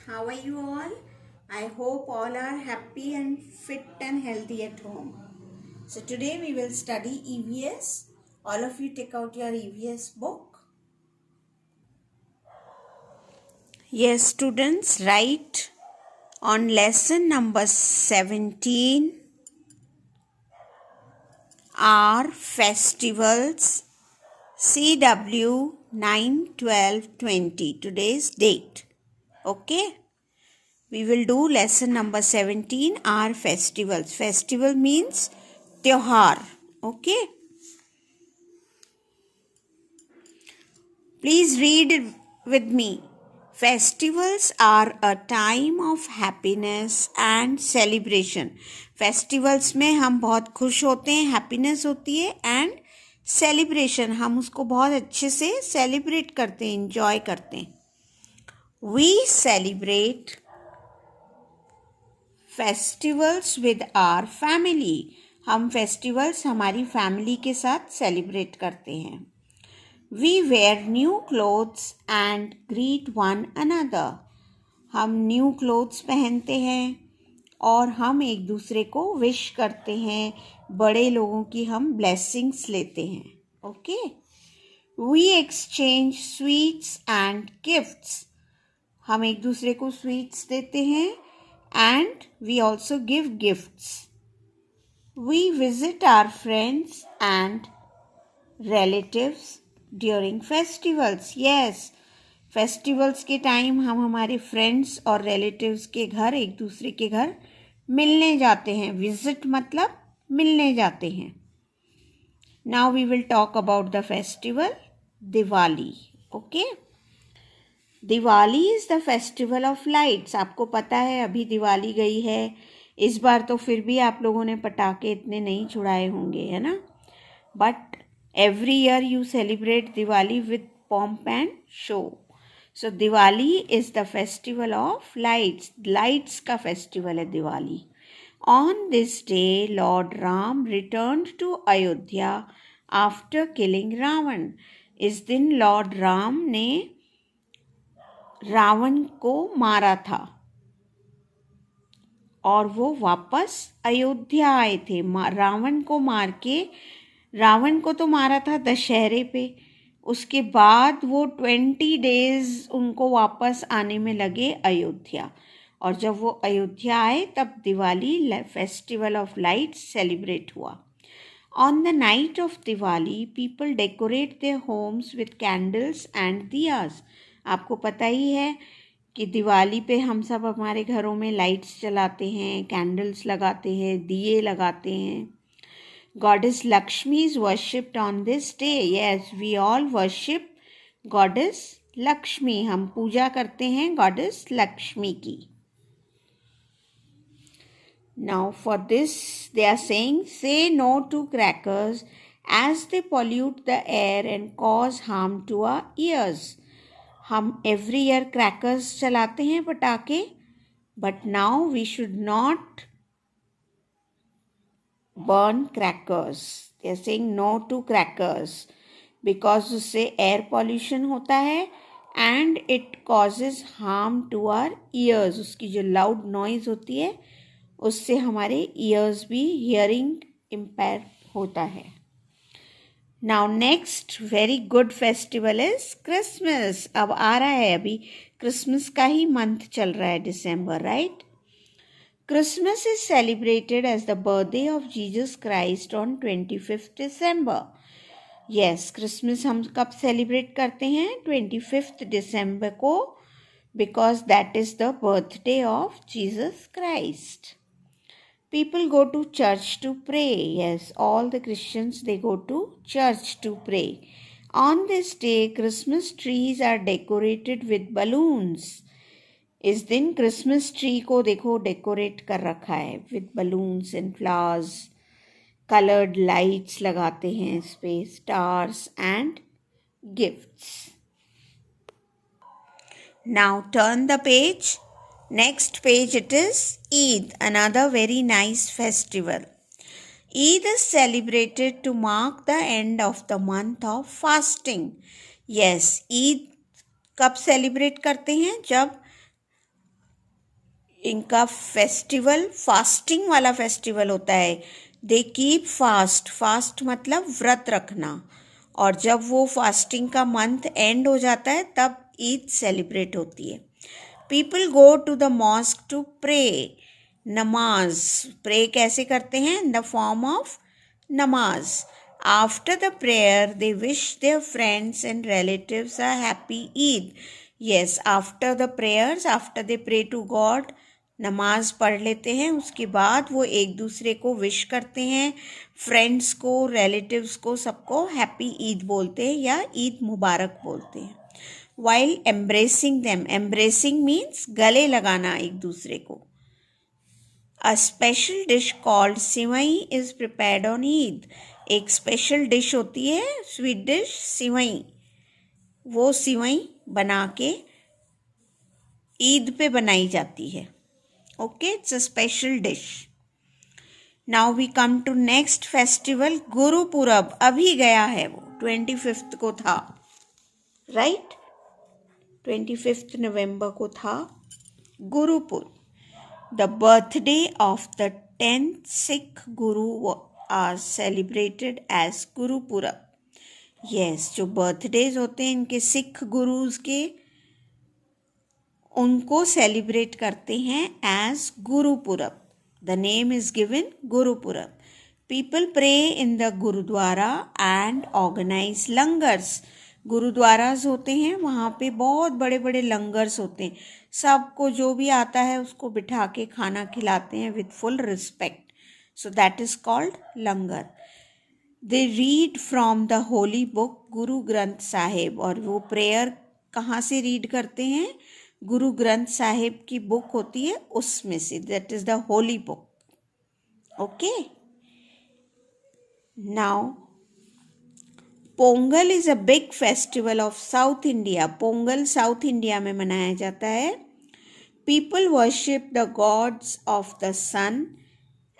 How are you all? I hope all are happy and fit and healthy at home. So today we will study EVS. All of you take out your EVS book. Yes, students, write on lesson number 17 are festivals CW 9/12/20. Today's date. Okay? We will do lesson number 17 are festivals. Festival means त्योहार. Okay? Please read it with me. Festivals are a time of happiness and celebration. Festivals में हम बहुत खुश होते हैं, happiness होती है and celebration, हम उसको बहुत अच्छे से celebrate करते हैं, enjoy करते हैं. We celebrate festivals with our family. हम फेस्टिवल्स हमारी फैमिली के साथ सेलिब्रेट करते हैं. We wear new clothes and greet one another. हम न्यू क्लोथ्स पहनते हैं और हम एक दूसरे को विश करते हैं. बड़े लोगों की हम ब्लेसिंग्स लेते हैं. Okay. We exchange sweets and gifts. हम एक दूसरे को स्वीट्स देते हैं and we also give gifts. We visit our friends and relatives during festivals. Yes, festivals के टाइम हम हमारे friends और relatives के घर, एक दूसरे के घर मिलने जाते हैं. Visit मतलब मिलने जाते हैं. Now we will talk about the festival Diwali. Okay? Diwali is the festival of lights. आपको पता है अभी दिवाली गई है. इस बार तो फिर भी आप लोगों ने पटाखे इतने नहीं छुड़ाए होंगे, है ना. But every year you celebrate Diwali with pomp and show. So Diwali is the festival of lights. Lights का फेस्टिवल है Diwali. On this day lord Ram return to Ayodhya after killing Ravan. इस दिन लॉर्ड राम ने रावण को मारा था और वो वापस अयोध्या आए थे. रावण को मार के, रावण को तो मारा था दशहरे पे, उसके बाद वो 20 डेज उनको वापस आने में लगे अयोध्या. और जब वो अयोध्या आए तब Diwali festival of lights celebrate हुआ. On the night of Diwali people decorate their homes with candles and diyas. आपको पता ही है कि दिवाली पे हम सब हमारे घरों में लाइट्स जलाते हैं, कैंडल्स लगाते हैं, दिए लगाते हैं. Goddess Lakshmi is worshipped on this day. Yes, we all worship goddess Lakshmi. हम पूजा करते हैं गॉडेस लक्ष्मी की. Now for this they are saying say no to crackers as they pollute the air and cause harm to our ears. हम every year crackers चलाते हैं, पटाखे, but now we should not burn crackers. They are saying no to crackers because उससे air pollution होता है and it causes harm to our ears. उसकी जो loud noise होती है उससे हमारे ईयर्स भी हियरिंग इम्पेयर होता है. Now next very good festival is Christmas. अब आ रहा है, अभी क्रिसमस का ही मंथ चल रहा है, दिसंबर, right. Christmas is celebrated as the birthday of Jesus Christ on 25 December. Yes, Christmas हम कब सेलिब्रेट करते हैं? 25 दिसंबर को, because that is the birthday of Jesus Christ. People go to church to pray. Yes, all the Christians, they go to church to pray. On this day, Christmas trees are decorated with balloons. इस दिन Christmas tree को देखो decorate कर रखा है with balloons and flowers. Coloured lights लगाते हैं इस पे, stars and gifts. Now turn the page. Next page it is Eid, another very nice festival. Eid is celebrated to mark the end of the month of fasting. Yes, Eid कब celebrate करते हैं? जब इनका festival fasting वाला festival होता है. They keep fast. Fast मतलब व्रत रखना. और जब वो फास्टिंग का मंथ एंड हो जाता है तब ईद सेलिब्रेट होती है. People go to the mosque to pray. Namaz. Pray कैसे करते हैं? In the form of namaz. After the prayer they wish their friends and relatives a happy Eid. Yes, after the prayers, after they pray to God, नमाज पढ़ लेते हैं, उसके बाद वो एक दूसरे को विश करते हैं, फ्रेंड्स को, रिलेटिव्स को, सबको हैप्पी ईद बोलते हैं या ईद मुबारक बोलते हैं. While embracing them. Embracing means गले लगाना एक दूसरे को. A special dish called sewai is prepared on Eid. एक स्पेशल डिश होती है, स्वीट डिश, सिवई. वो सिवई बना के ईद पे बनाई जाती है. Okay, it's a special dish. Now we come to next festival, गुरु पूरब. अभी गया है वो, 25th को था, right? 25th November को था Gurupur. The birthday of the 10th Sikh Guru are celebrated as गुरु पूरब. Yes, जो birthdays होते हैं इनके सिख गुरुज के, उनको सेलिब्रेट करते हैं as Gurpurab. The name is given Gurpurab. People pray in the gurdwara and organise langars. Gurdwaras होते हैं, वहाँ पे बहुत बड़े बड़े लंगर्स होते हैं. सबको जो भी आता है उसको बिठा के खाना खिलाते हैं with full respect. So that is called langar. They read from the holy book Guru Granth Sahib. और वो प्रेयर कहाँ से रीड करते हैं? गुरु ग्रंथ साहिब की बुक होती है उसमें से. That is the holy book. Okay. Now Pongal is a big festival of South India. Pongal South India में मनाया जाता है. People worship the gods of the sun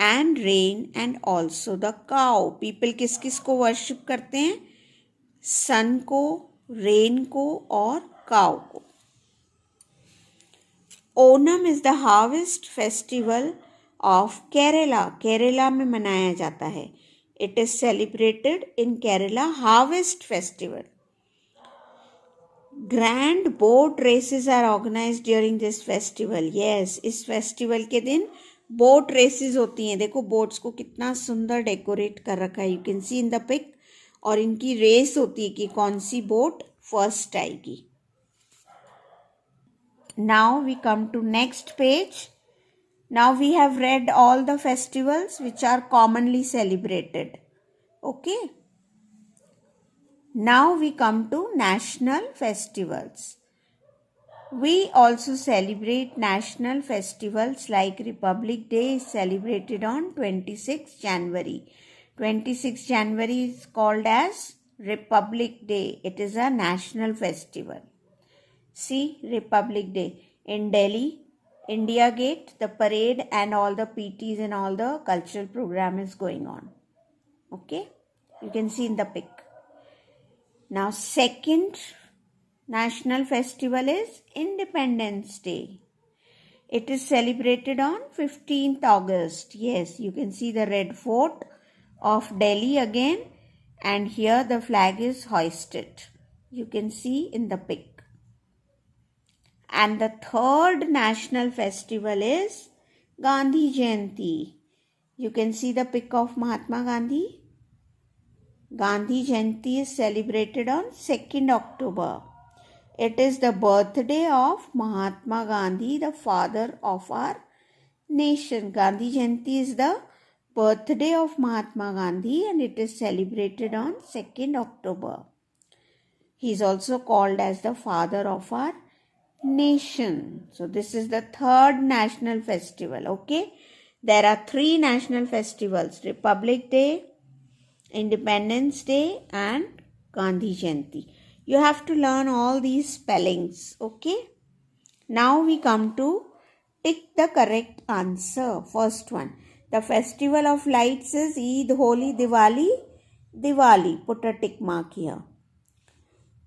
and rain and also the cow. People किस किस को वर्शिप करते हैं? सन को, रेन को और काउ को. Onam is the harvest festival of Kerala. Kerala में मनाया जाता है. It is celebrated in Kerala. Harvest festival. Grand boat races are organized during this festival. Yes, इस फेस्टिवल के दिन बोट रेसेस होती हैं. देखो बोट्स को कितना सुंदर डेकोरेट कर रखा है, you can see in the pic. और इनकी रेस होती है कि कौन सी बोट फर्स्ट आएगी. Now we come to next page. Now we have read all the festivals which are commonly celebrated. Okay. Now we come to national festivals. We also celebrate national festivals like Republic Day is celebrated on 26 January. 26 January is called as Republic Day. It is a national festival. See, Republic Day in Delhi, India Gate, the parade and all the PTs and all the cultural program is going on. Okay, you can see in the pic. Now second national festival is Independence Day. It is celebrated on 15th August. Yes, you can see the red fort of Delhi again, and here the flag is hoisted. You can see in the pic. And the third national festival is Gandhi Jayanti. You can see the pic of Mahatma Gandhi. Gandhi Jayanti is celebrated on 2nd October. It is the birthday of Mahatma Gandhi, the father of our nation. Gandhi Jayanti is the birthday of Mahatma Gandhi and it is celebrated on 2nd October. He is also called as the father of our nation. So this is the third national festival. Okay, there are 3 national festivals: Republic Day, Independence Day and Gandhi Jayanti. You have to learn all these spellings. Okay, now we come to tick the correct answer. First one, the festival of lights is Eid, Holi, Diwali. Diwali, put a tick mark here.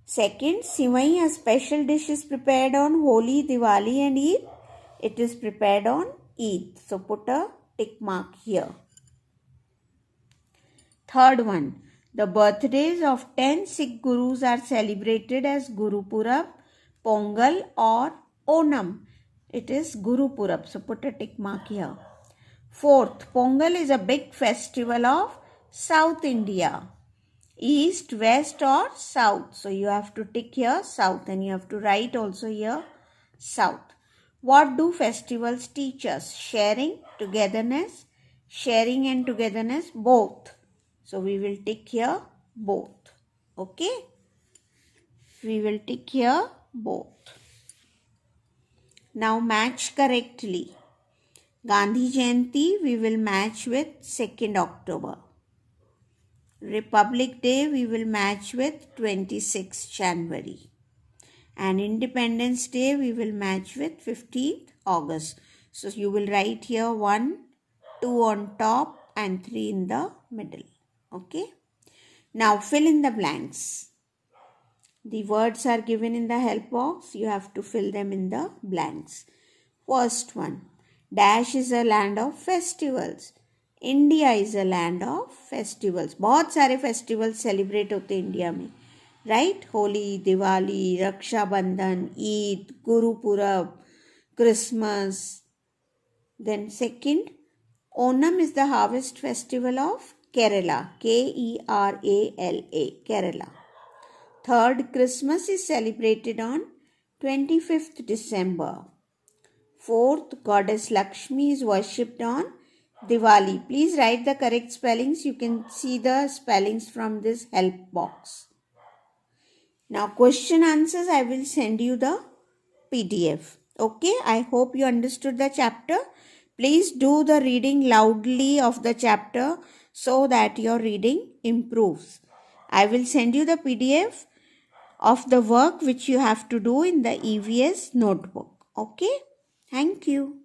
Second, Sivai, a special dish is prepared on Holi, Diwali and Eid. It is prepared on Eid. So put a tick mark here. Third one, the birthdays of 10 Sikh Gurus are celebrated as Guru Purab, Pongal or Onam. It is Guru Purab. So put a tick mark here. Fourth, Pongal is a big festival of South India. East, West or South. So you have to tick here South and you have to write also here South. What do festivals teach us? Sharing, togetherness, sharing and togetherness, both. So we will tick here both. Okay? We will tick here both. Now match correctly. Gandhi Jayanti we will match with 2nd October. Republic Day we will match with 26th January. And Independence Day we will match with 15th August. So you will write here 1, 2 on top and 3 in the middle. Okay. Now fill in the blanks. The words are given in the help box. You have to fill them in the blanks. First one. Dash is a land of festivals. India is a land of festivals. बहुत सारे festivals celebrate होते हैं India में, right? Holi, Diwali, Rakshabandhan, Eid, Gurpurab, Christmas. Then second, Onam is the harvest festival of Kerala. KERALA, Kerala. Third, Christmas is celebrated on 25th December. Fourth, goddess Lakshmi is worshipped on Diwali. Please write the correct spellings. You can see the spellings from this help box. Now question answers, I will send you the PDF. Okay, I hope you understood the chapter. Please do the reading loudly of the chapter so that your reading improves. I will send you the PDF of the work which you have to do in the EVS notebook. Okay, thank you.